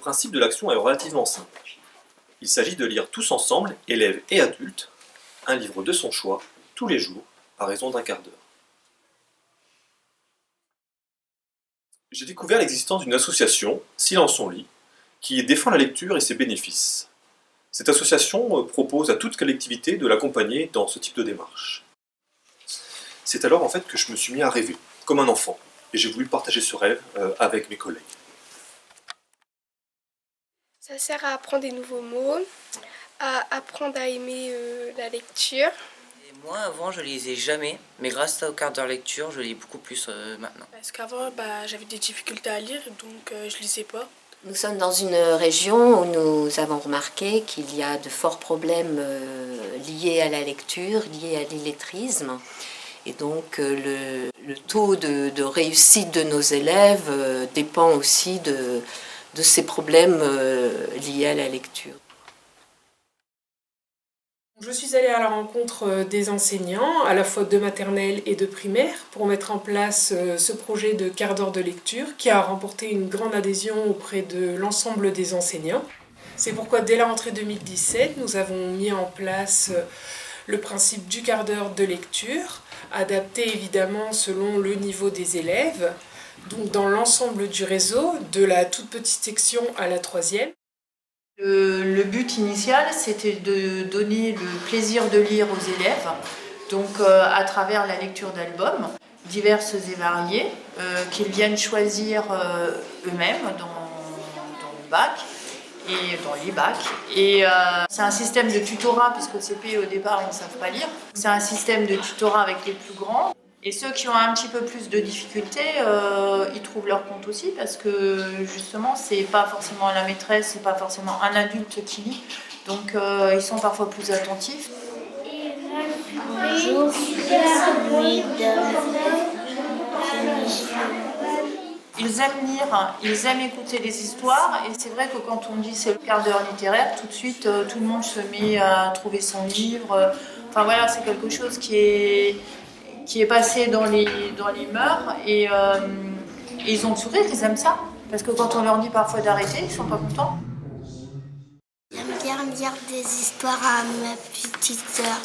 principe de l'action est relativement simple. Il s'agit de lire tous ensemble, élèves et adultes, un livre de son choix, tous les jours, à raison d'1 quart d'heure. J'ai découvert l'existence d'une association, Silence on lit, qui défend la lecture et ses bénéfices. Cette association propose à toute collectivité de l'accompagner dans ce type de démarche. C'est alors en fait que je me suis mis à rêver, comme un enfant, et j'ai voulu partager ce rêve avec mes collègues. Ça sert à apprendre des nouveaux mots, à apprendre à aimer la lecture. Et moi, avant, je lisais jamais, mais grâce au quart d'heure lecture, je lis beaucoup plus maintenant. Parce qu'avant, j'avais des difficultés à lire, donc je lisais pas. Nous sommes dans une région où nous avons remarqué qu'il y a de forts problèmes liés à la lecture, liés à l'illettrisme. Et donc le taux de réussite de nos élèves dépend aussi de ces problèmes liés à la lecture. Je suis allée à la rencontre des enseignants, à la fois de maternelle et de primaire, pour mettre en place ce projet de quart d'heure de lecture qui a remporté une grande adhésion auprès de l'ensemble des enseignants. C'est pourquoi dès la rentrée 2017, nous avons mis en place le principe du quart d'heure de lecture, adapté évidemment selon le niveau des élèves, donc dans l'ensemble du réseau, de la toute petite section à la 3e. Le but initial, c'était de donner le plaisir de lire aux élèves, donc à travers la lecture d'albums diverses et variés, qu'ils viennent choisir eux-mêmes dans le bac et dans les bacs. Et c'est un système de tutorat, puisque au CP au départ ils ne savent pas lire. C'est un système de tutorat avec les plus grands. Et ceux qui ont un petit peu plus de difficultés, ils trouvent leur compte aussi, parce que justement, c'est pas forcément la maîtresse, c'est pas forcément un adulte qui lit, donc ils sont parfois plus attentifs. Bonjour, Ils aiment lire, ils aiment écouter les histoires, et c'est vrai que quand on dit c'est le quart d'heure littéraire, tout de suite tout le monde se met à trouver son livre. Enfin voilà, c'est quelque chose qui est passé dans les mœurs, et ils ont le sourire, ils aiment ça. Parce que quand on leur dit parfois d'arrêter, ils sont pas contents. J'aime bien lire des histoires à ma petite sœur.